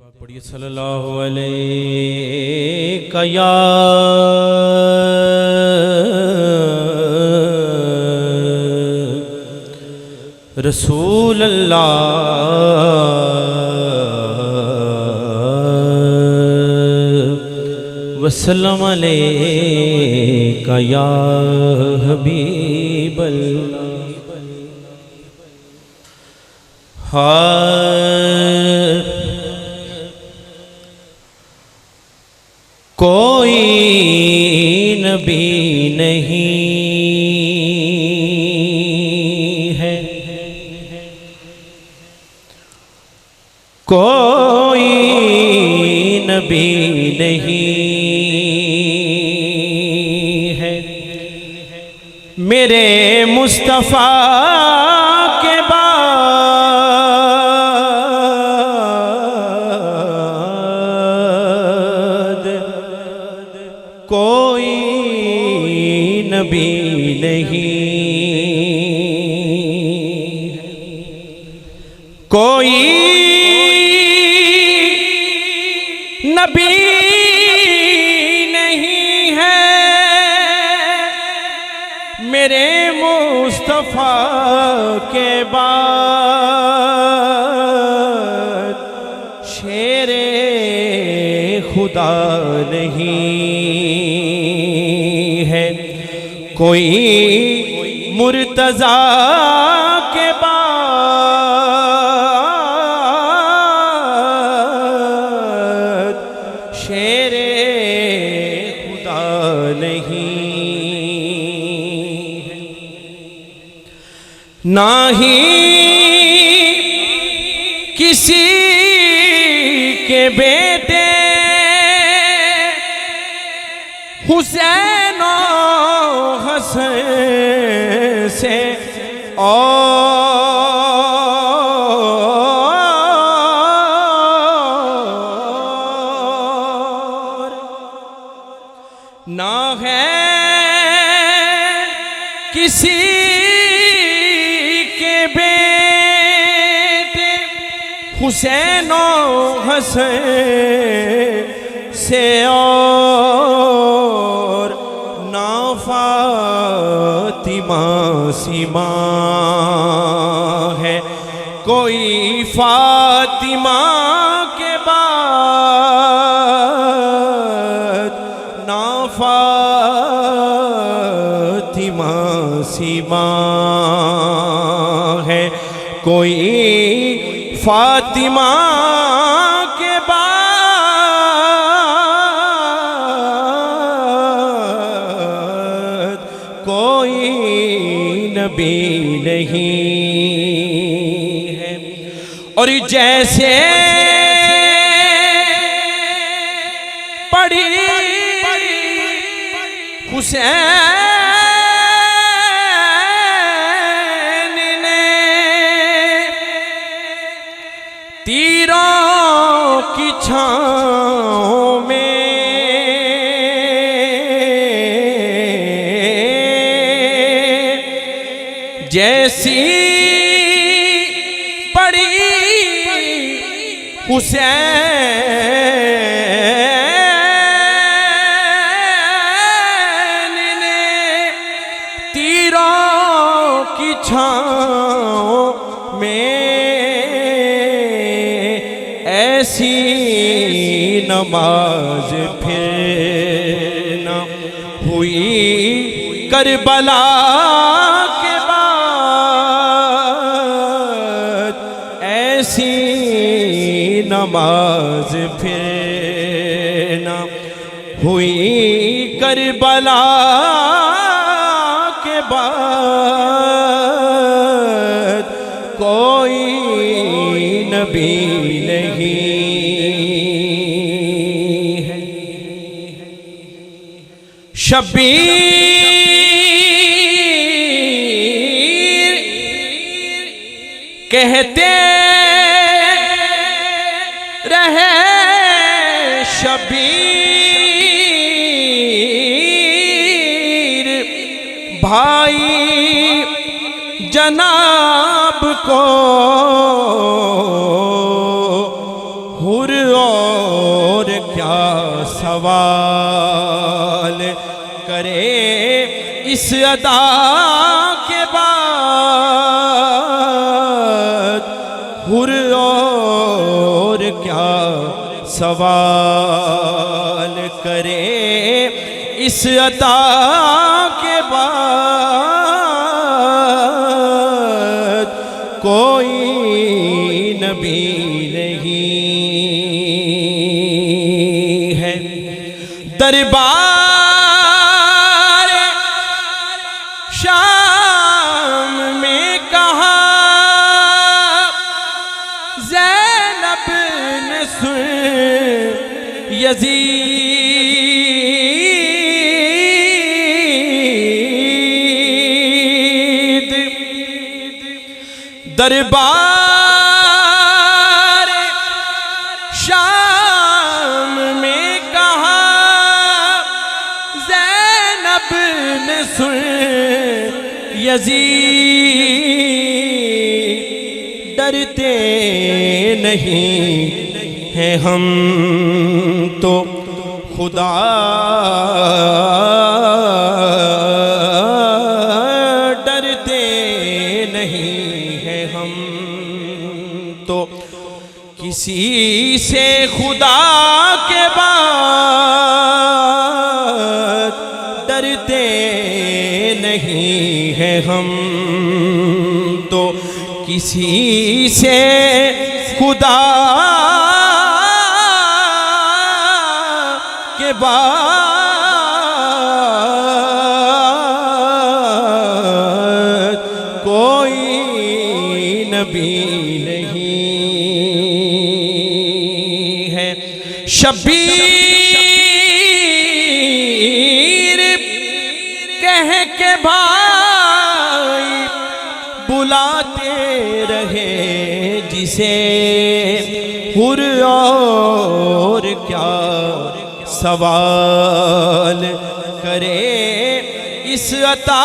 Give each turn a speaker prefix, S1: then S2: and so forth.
S1: पढ़िए सल्लल्लाहु अलैहि या रसूल अल्लाह वसल्लम अलैका या हबीब अल्लाह। कोई नबी नहीं है, कोई नबी नहीं है मेरे मुस्तफ़ा के बाद, कोई नबी नहीं, कोई नबी नहीं है मेरे मुस्तफ़ा के बाद, शेरे खुदा नहीं है कोई मुर्तज़ा के बाद, शेरे खुदा नहीं है। ना ही किसी के बेटे हुसैन और हसन से और ना है किसी के बेटे हुसैन और हसन से और ना फातिमा सीमा है कोई फातिमा के बाद, ना फातिमा सीमा है कोई फातिमा के बाद, कोई नबी नहीं है। और जैसे पढ़ी हुसैन ने तीरों की छाँव में, जैसी पड़ी हुसैन ने तीरों की छाँव में, ऐसी नमाज फिर न हुई करबला के बाद, ऐसी नमाज फिर न हुई करबला के बाद, कोई नबी नहीं है। शब्बीर कहते रहे, शब्बीर भाई जनाब को हुर और क्या सवाल करे इस अदा के बाद, हुर और क्या सवाल करे इस अदा के बाद। कोई नबी नहीं है दरबार शाम में कहा ज़ैनब ने सुन यजीद दरबार शाम में कहा ज़ैनब ने सुन यजीद। डरते नहीं हैं हम तो खुदा, डरते नहीं हैं हम तो किसी से खुदा के बाद। डरते नहीं हैं हम तो किसी से खुदा के बाद। कोई नबी नहीं है शबीर कह के भाई बुलाते रहे जिसे, हुर और क्या सवाल करे इस अता